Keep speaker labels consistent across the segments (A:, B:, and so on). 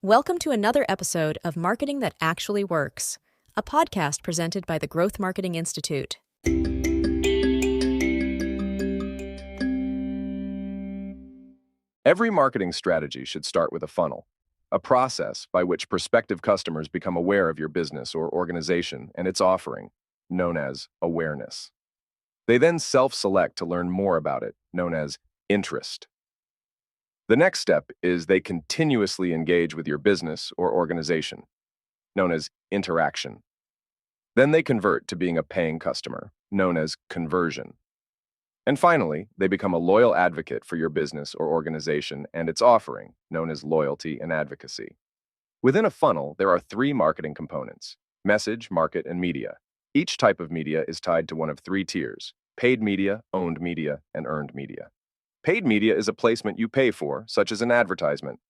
A: Welcome to another episode of Marketing That Actually Works, a podcast presented by the Growth Marketing Institute.
B: Every marketing strategy should start with a funnel, a process by which prospective customers become aware of your business or organization and its offering, known as awareness. They then self-select to learn more about it, known as interest. The next step is they continuously engage with your business or organization, known as interaction. Then they convert to being a paying customer, known as conversion. And finally, they become a loyal advocate for your business or organization and its offering, known as loyalty and advocacy. Within a funnel, there are three marketing components: message, market, and media. Each type of media is tied to one of three tiers: paid media, owned media, and earned media. Paid media is a placement you pay for, such as an advertisement.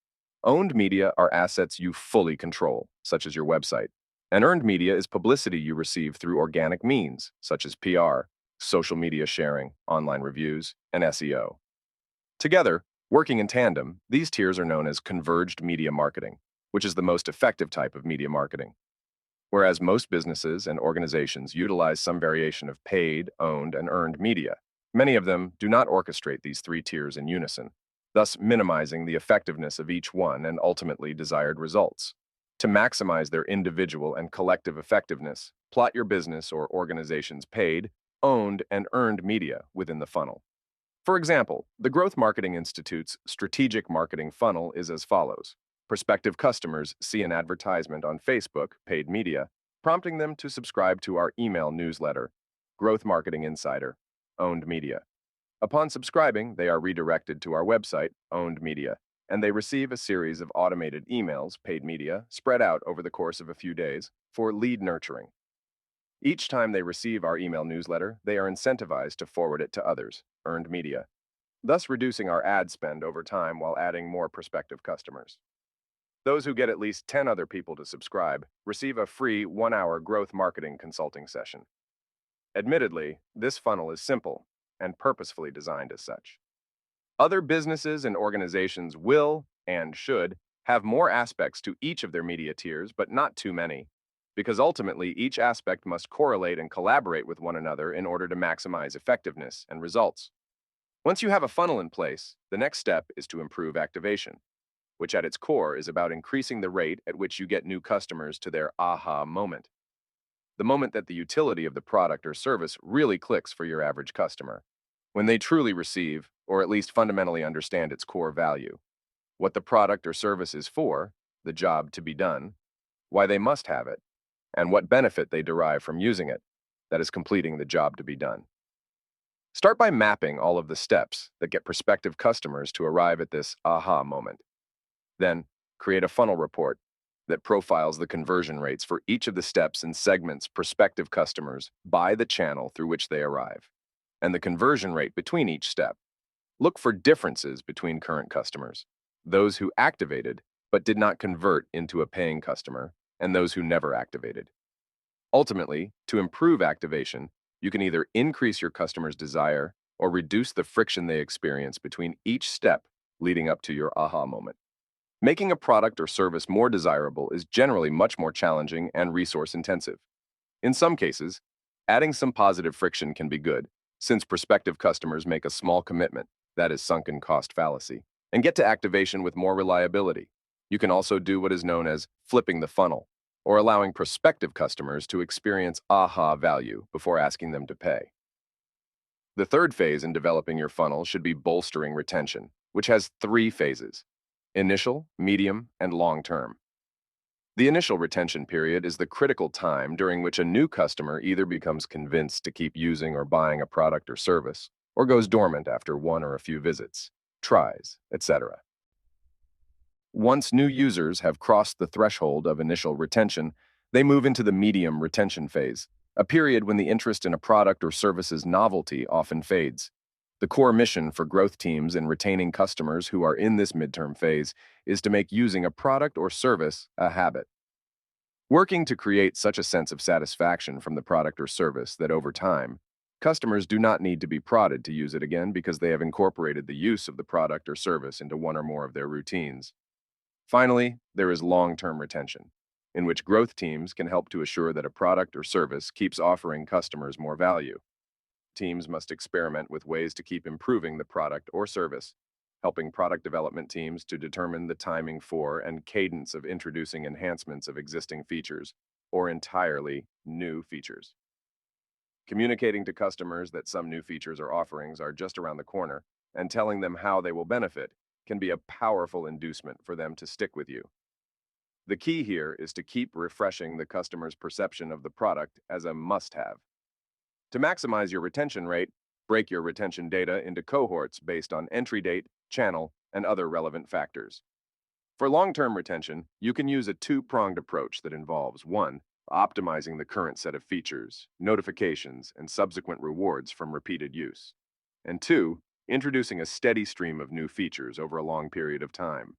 B: Owned media are assets you fully control, such as your website. And earned media is publicity you receive through organic means, such as PR, social media sharing, online reviews, and SEO. Together, working in tandem, these tiers are known as converged media marketing, which is the most effective type of media marketing. Whereas most businesses and organizations utilize some variation of paid, owned, and earned media, many of them do not orchestrate these three tiers in unison, thus minimizing the effectiveness of each one and ultimately desired results. To maximize their individual and collective effectiveness, plot your business or organization's paid, owned, and earned media within the funnel. For example, the Growth Marketing Institute's strategic marketing funnel is as follows. Prospective customers see an advertisement on Facebook, paid media, prompting them to subscribe to our email newsletter, Growth Marketing Insider, owned media. Upon subscribing, they are redirected to our website, owned media, and they receive a series of automated emails, paid media, spread out over the course of a few days for lead nurturing. Each time they receive our email newsletter, they are incentivized to forward it to others, earned media, thus reducing our ad spend over time while adding more prospective customers. Those who get at least 10 other people to subscribe receive a free 1-hour growth marketing consulting session. Admittedly, this funnel is simple and purposefully designed as such. Other businesses and organizations will, and should, have more aspects to each of their media tiers, but not too many, because ultimately each aspect must correlate and collaborate with one another in order to maximize effectiveness and results. Once you have a funnel in place, the next step is to improve activation, which at its core is about increasing the rate at which you get new customers to their aha moment. The moment that the utility of the product or service really clicks for your average customer, when they truly receive, or at least fundamentally understand its core value, what the product or service is for, the job to be done, why they must have it, and what benefit they derive from using it, that is completing the job to be done. Start by mapping all of the steps that get prospective customers to arrive at this aha moment. Then, create a funnel report that profiles the conversion rates for each of the steps and segments prospective customers by the channel through which they arrive, and the conversion rate between each step. Look for differences between current customers, those who activated but did not convert into a paying customer, and those who never activated. Ultimately, to improve activation, you can either increase your customer's desire or reduce the friction they experience between each step leading up to your aha moment. Making a product or service more desirable is generally much more challenging and resource-intensive. In some cases, adding some positive friction can be good, since prospective customers make a small commitment, that is sunken cost fallacy, and get to activation with more reliability. You can also do what is known as flipping the funnel, or allowing prospective customers to experience aha value before asking them to pay. The third phase in developing your funnel should be bolstering retention, which has three phases: initial, medium, and long-term. The initial retention period is the critical time during which a new customer either becomes convinced to keep using or buying a product or service, or goes dormant after one or a few visits, tries, etc. Once new users have crossed the threshold of initial retention, they move into the medium retention phase, a period when the interest in a product or service's novelty often fades. The core mission for growth teams in retaining customers who are in this midterm phase is to make using a product or service a habit. Working to create such a sense of satisfaction from the product or service that over time, customers do not need to be prodded to use it again because they have incorporated the use of the product or service into one or more of their routines. Finally, there is long-term retention, in which growth teams can help to assure that a product or service keeps offering customers more value. Teams must experiment with ways to keep improving the product or service, helping product development teams to determine the timing for and cadence of introducing enhancements of existing features or entirely new features. Communicating to customers that some new features or offerings are just around the corner and telling them how they will benefit can be a powerful inducement for them to stick with you. The key here is to keep refreshing the customer's perception of the product as a must-have. To maximize your retention rate, break your retention data into cohorts based on entry date, channel, and other relevant factors. For long-term retention, you can use a two-pronged approach that involves 1. Optimizing the current set of features, notifications, and subsequent rewards from repeated use. And 2. Introducing a steady stream of new features over a long period of time.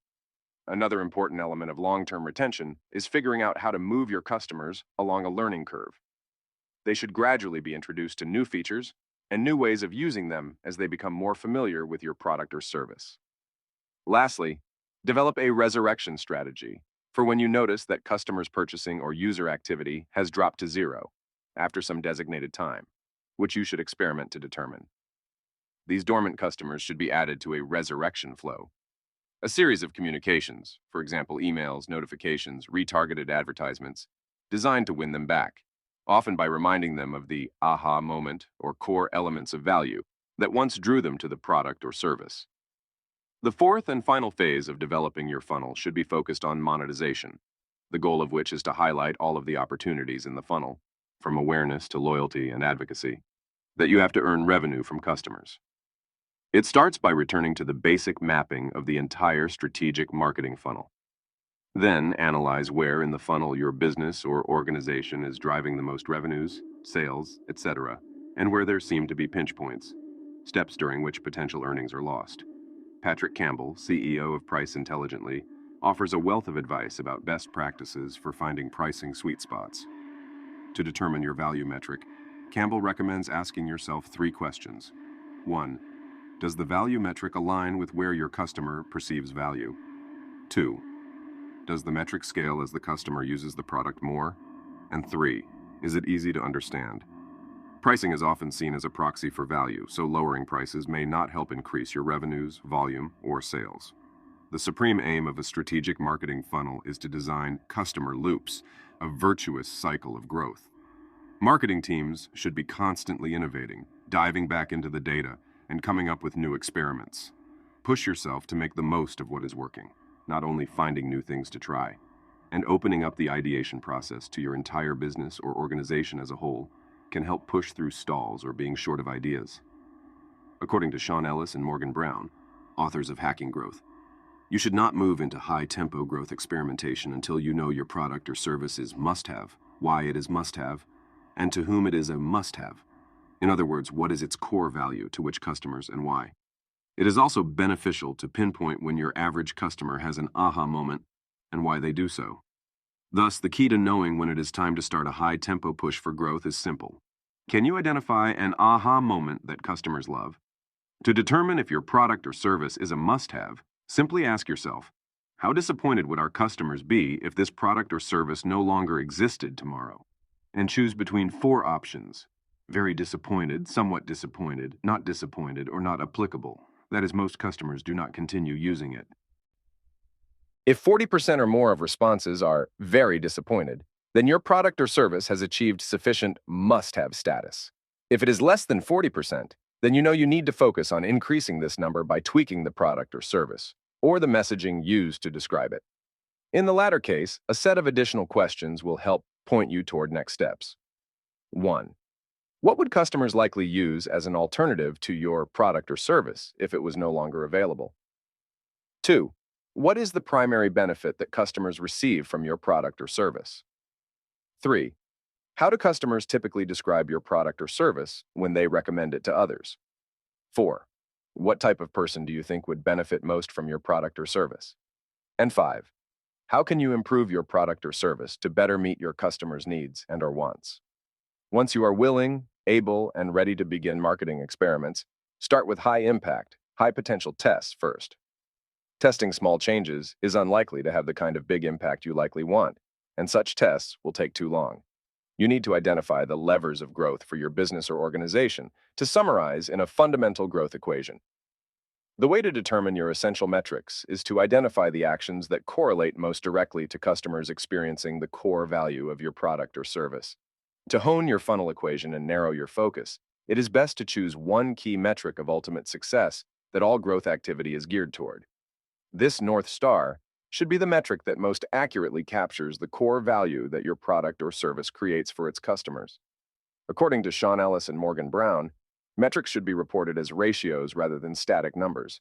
B: Another important element of long-term retention is figuring out how to move your customers along a learning curve. They should gradually be introduced to new features and new ways of using them as they become more familiar with your product or service. Lastly, develop a resurrection strategy for when you notice that customers' purchasing or user activity has dropped to zero after some designated time, which you should experiment to determine. These dormant customers should be added to a resurrection flow, a series of communications, for example, emails, notifications, retargeted advertisements, designed to win them back, often by reminding them of the aha moment or core elements of value that once drew them to the product or service. The fourth and final phase of developing your funnel should be focused on monetization, the goal of which is to highlight all of the opportunities in the funnel, from awareness to loyalty and advocacy, that you have to earn revenue from customers. It starts by returning to the basic mapping of the entire strategic marketing funnel. Then analyze where in the funnel your business or organization is driving the most revenues, sales, etc., and where there seem to be pinch points, steps during which potential earnings are lost. Patrick Campbell, CEO of Price Intelligently, offers a wealth of advice about best practices for finding pricing sweet spots. To determine your value metric, Campbell recommends asking yourself 3 questions. 1. Does the value metric align with where your customer perceives value? 2. Does the metric scale as the customer uses the product more? And 3. Is it easy to understand? Pricing is often seen as a proxy for value, so lowering prices may not help increase your revenues, volume, or sales. The supreme aim of a strategic marketing funnel is to design customer loops, a virtuous cycle of growth. Marketing teams should be constantly innovating, diving back into the data, and coming up with new experiments. Push yourself to make the most of what is working, not only finding new things to try, and opening up the ideation process to your entire business or organization as a whole can help push through stalls or being short of ideas. According to Sean Ellis and Morgan Brown, authors of Hacking Growth, you should not move into high-tempo growth experimentation until you know your product or service is must-have, why it is must-have, and to whom it is a must-have. In other words, what is its core value to which customers and why. It is also beneficial to pinpoint when your average customer has an aha moment and why they do so. Thus, the key to knowing when it is time to start a high-tempo push for growth is simple. Can you identify an aha moment that customers love? To determine if your product or service is a must-have, simply ask yourself, how disappointed would our customers be if this product or service no longer existed tomorrow? And choose between 4 options. Very disappointed, somewhat disappointed, not disappointed, or not applicable. That is, most customers do not continue using it.
C: If 40% or more of responses are very disappointed, then your product or service has achieved sufficient must-have status. If it is less than 40%, then you know you need to focus on increasing this number by tweaking the product or service, or the messaging used to describe it. In the latter case, a set of additional questions will help point you toward next steps. 1. What would customers likely use as an alternative to your product or service if it was no longer available? 2. What is the primary benefit that customers receive from your product or service? 3. How do customers typically describe your product or service when they recommend it to others? 4. What type of person do you think would benefit most from your product or service? And 5. How can you improve your product or service to better meet your customers' needs and/or wants? Once you are willing, able, and ready to begin marketing experiments, start with high-impact, high-potential tests first.
B: Testing small changes is unlikely to have the kind of big impact you likely want, and such tests will take too long. You need to identify the levers of growth for your business or organization to summarize in a fundamental growth equation. The way to determine your essential metrics is to identify the actions that correlate most directly to customers experiencing the core value of your product or service. To hone your funnel equation and narrow your focus, it is best to choose one key metric of ultimate success that all growth activity is geared toward. This North Star should be the metric that most accurately captures the core value that your product or service creates for its customers. According to Sean Ellis and Morgan Brown, metrics should be reported as ratios rather than static numbers,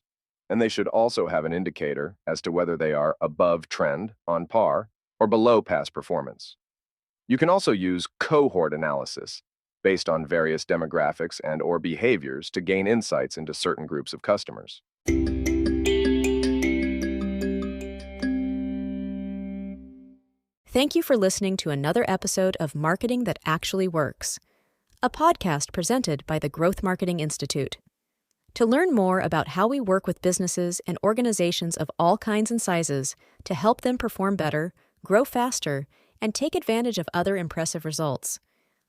B: and they should also have an indicator as to whether they are above trend, on par, or below past performance. You can also use cohort analysis based on various demographics and/or behaviors to gain insights into certain groups of customers.
A: Thank you for listening to another episode of Marketing That Actually Works, a podcast presented by the Growth Marketing Institute. To learn more about how we work with businesses and organizations of all kinds and sizes to help them perform better, grow faster, and take advantage of other impressive results,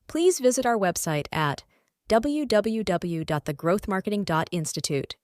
A: please visit our website at www.thegrowthmarketing.institute.